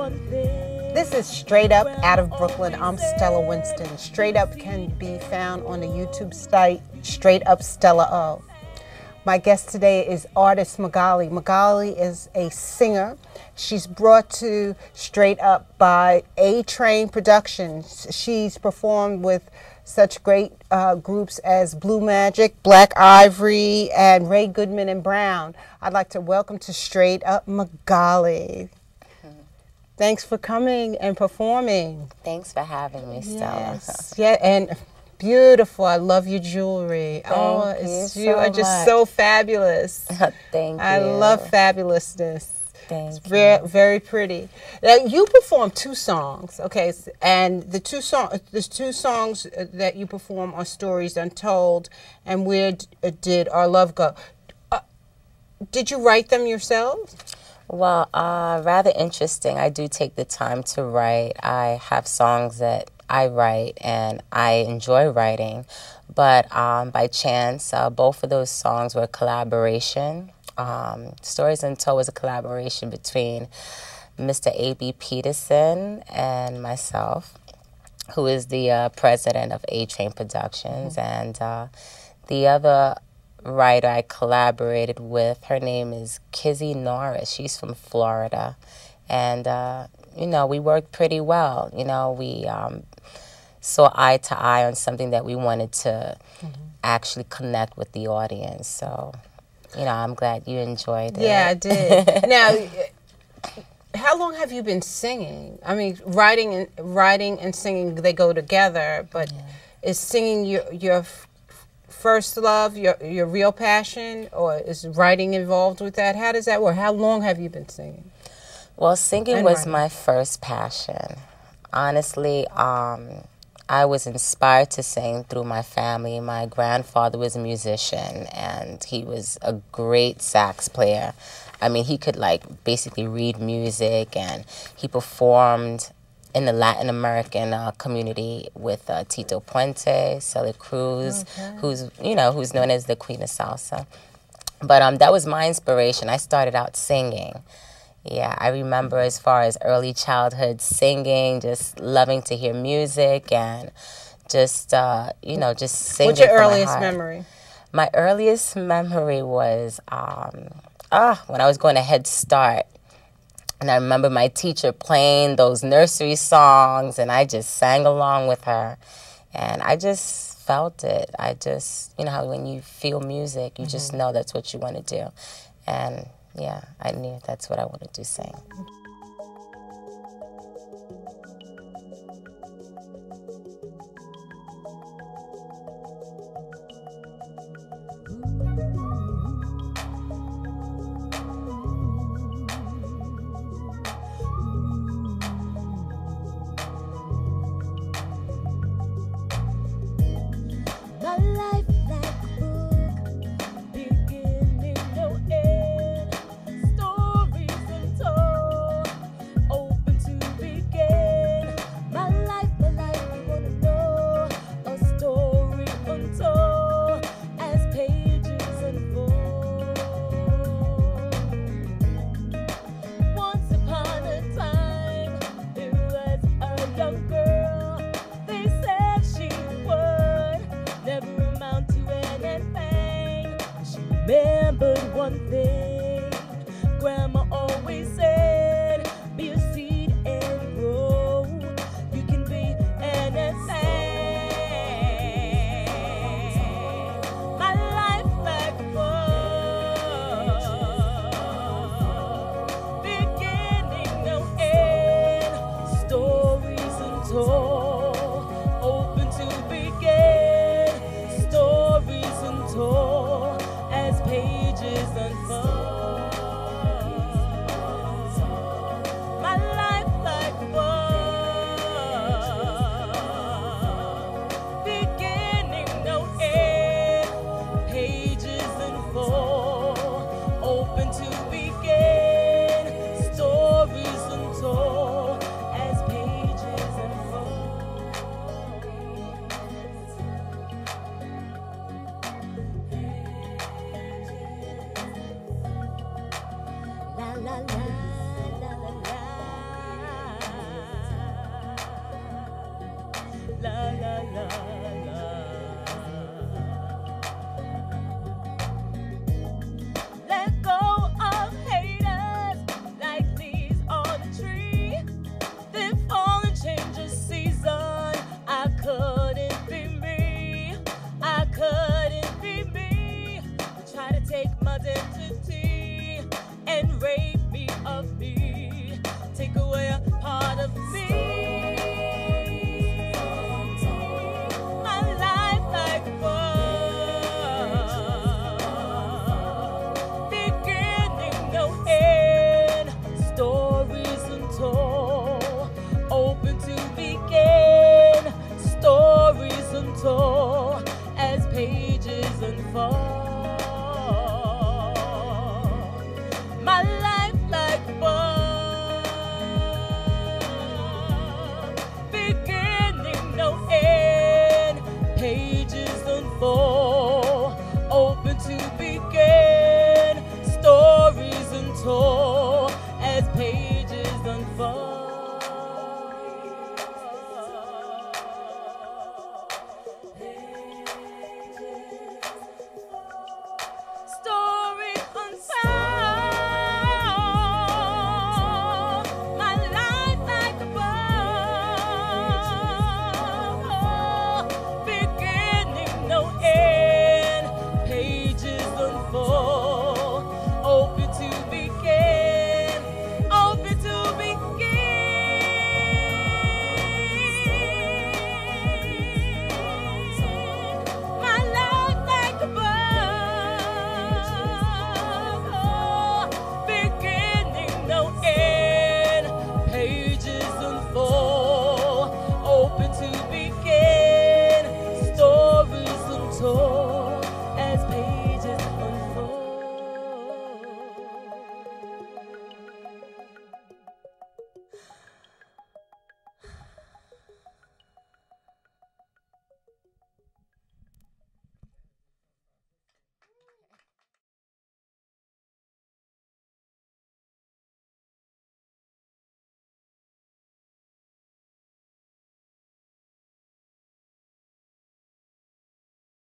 This is Straight Up out of Brooklyn. I'm Stella Winston. Straight Up can be found on the YouTube site Straight Up Stella O. My guest today is artist Magaly. Magaly is a singer. She's brought to Straight Up by A-Train Productions. She's performed with such great groups as Blue Magic, Black Ivory, and Ray Goodman and Brown. I'd like to welcome to Straight Up Magaly. Thanks for coming and performing. Thanks for having me, Stella. Yes, yeah, and beautiful. I love your jewelry. You are just so fabulous. Thank you. I love fabulousness. Thank you. Very, very pretty. Now, you performed 2 songs, okay? And the two songs that you perform are Stories Untold and Where Did Our Love Go? Did you write them yourselves? Well, rather interesting. I do take the time to write. I have songs that I write and I enjoy writing, but by chance, both of those songs were a collaboration. Stories Untold was a collaboration between Mr. A.B. Peterson and myself, who is the president of A-Train Productions, and the other writer I collaborated with, her name is Kizzy Norris. She's from Florida, and you know, we worked pretty well. You know, we saw eye to eye on something that we wanted to actually connect with the audience. So, you know, I'm glad you enjoyed it. Yeah, I did. Now, how long have you been singing? I mean, writing and singing, they go together, but is singing your first love, your real passion, or is writing involved with that? How does that work? How long have you been singing? Well, singing was my first passion. Honestly, I was inspired to sing through my family. My grandfather was a musician, and he was a great sax player. I mean, he could, like, basically read music, and he performed in the Latin American community with Tito Puente, Celia Cruz, who's known as the Queen of Salsa. But that was my inspiration. I started out singing. Yeah, I remember as far as early childhood singing, just loving to hear music and just, you know, just singing. What's your earliest memory? My earliest memory was when I was going to Head Start. And I remember my teacher playing those nursery songs, and I just sang along with her. And I just felt it. I just, you know how when you feel music, you just know that's what you want to do. And yeah, I knew that's what I wanted to sing. Remembered one thing Grandma always said: be a seed and grow. You can be anything. My life like one, beginning, no end. Stories untold, open to begin. Stories untold as pages unfold.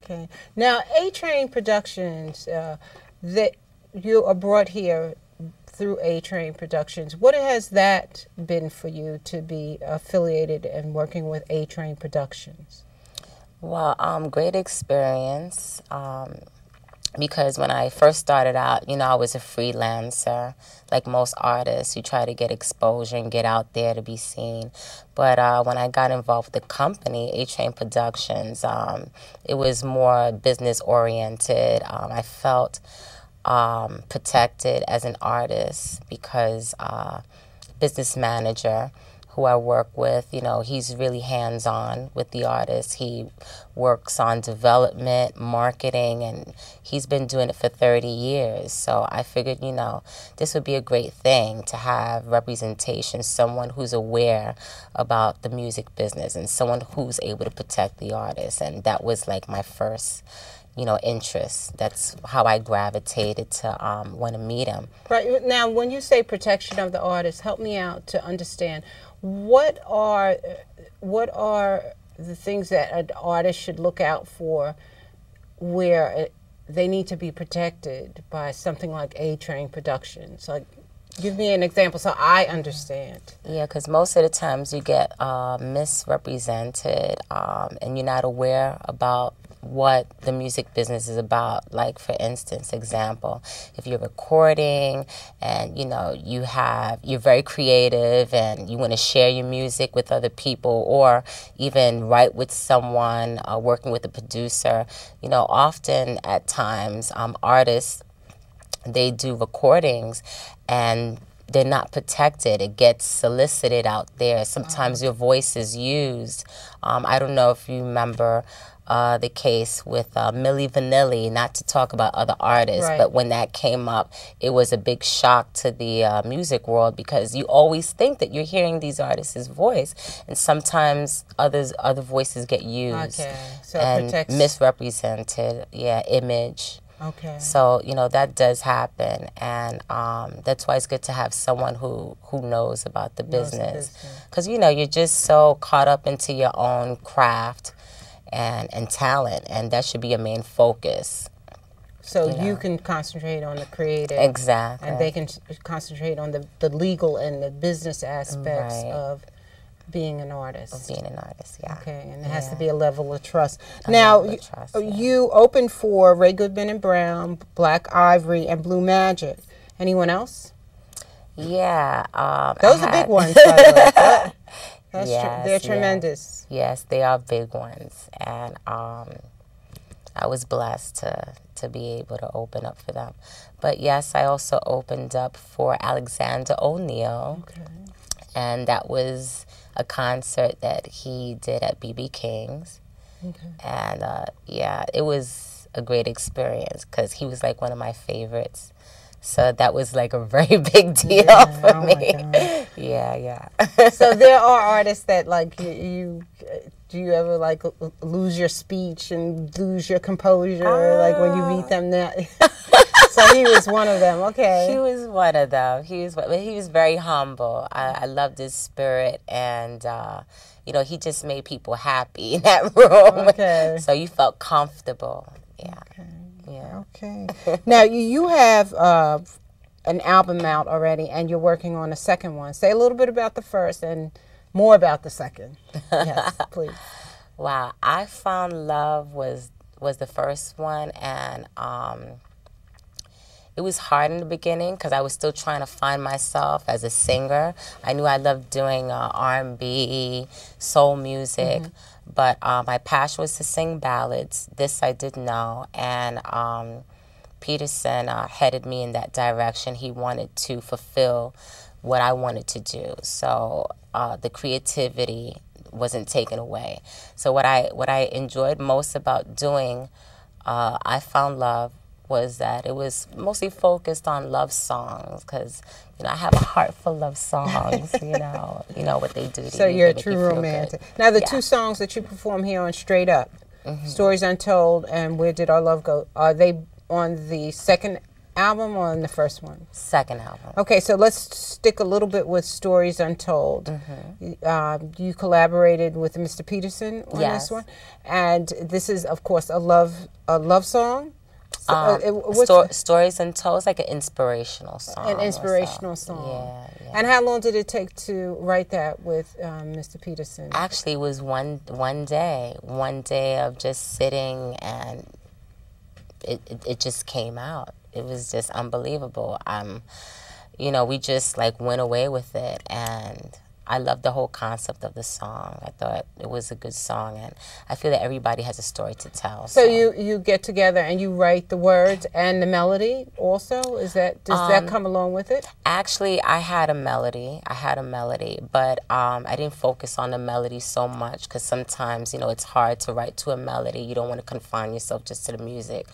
Okay. Now, A-Train Productions, that you are brought here through A-Train Productions. What has that been for you to be affiliated and working with A-Train Productions? Well, great experience. Because when I first started out, I was a freelancer. Like most artists, you try to get exposure and get out there to be seen. But when I got involved with the company, A-Train Productions, it was more business-oriented. I felt protected as an artist because business manager who I work with, he's really hands-on with the artist. He works on development, marketing, and he's been doing it for 30 years. So I figured, this would be a great thing to have representation, someone who's aware about the music business and someone who's able to protect the artist. And that was like my first interest. That's how I gravitated to want to meet him. Right. Now, when you say protection of the artist, help me out to understand. What are the things that an artist should look out for where they need to be protected by something like A-Train Productions? Like, give me an example so I understand. Yeah, because most of the times you get misrepresented and you're not aware about what the music business is about. Like, for instance, example, if you're recording and you're very creative and you want to share your music with other people, or even write with someone, working with a producer, often at times artists, they do recordings and they're not protected. It gets solicited out there. Sometimes your voice is used. I don't know if you remember the case with Milli Vanilli, not to talk about other artists, right. But when that came up, it was a big shock to the music world, because you always think that you're hearing these artists' voice, and sometimes other voices get used so and misrepresented, image. Okay. So, that does happen, and that's why it's good to have someone who knows about the business. Because, you're just so caught up into your own craft and talent, and that should be your main focus. So you can concentrate on the creative. Exactly. And they can concentrate on the legal and the business aspects of being an artist. Of being an artist, yeah. Okay, and there has to be a level of trust. Now, you opened for Ray Goodman and Brown, Black Ivory, and Blue Magic. Anyone else? Yeah. Those are big ones, by the way. They're tremendous. Yes, they are big ones, and I was blessed to be able to open up for them. But yes, I also opened up for Alexander O'Neal, and that was a concert that he did at BB King's, and it was a great experience because he was like one of my favorites. So that was like a very big deal for me. Yeah. So there are artists that like you. Do you ever like lose your speech and lose your composure like when you meet them now? So he was one of them. Okay. He was one of them. He was very humble. I loved his spirit, and he just made people happy in that room. Okay. So you felt comfortable. Yeah. Okay. Yeah. Okay. Now, you have an album out already, and you're working on a second one. Say a little bit about the first and more about the second. Yes, please. Wow. I Found Love was the first one, and it was hard in the beginning because I was still trying to find myself as a singer. I knew I loved doing R&B, soul music. But my passion was to sing ballads. This I didn't know. And Peterson headed me in that direction. He wanted to fulfill what I wanted to do. So the creativity wasn't taken away. So what I enjoyed most about doing I Found Love was that it was mostly focused on love songs, because I have a heart for love songs. you know what they do to you. So you're a true romantic. Now the two songs that you perform here on Straight Up, Stories Untold and Where Did Our Love Go, are they on the second album or on the first one? Second album. Okay, so let's stick a little bit with Stories Untold. You collaborated with Mr. Peterson on this one, and this is, of course, a love song. Stories Untold is like an inspirational song. An inspirational song. Yeah. And how long did it take to write that with Mr. Peterson? Actually, it was one day of just sitting, and it just came out. It was just unbelievable. You know, we just like went away with it, and I loved the whole concept of the song. I thought it was a good song, and I feel that everybody has a story to tell. So you get together and you write the words and the melody also? Does that come along with it? Actually, I had a melody, but I didn't focus on the melody so much because sometimes, you know, it's hard to write to a melody. You don't want to confine yourself just to the music.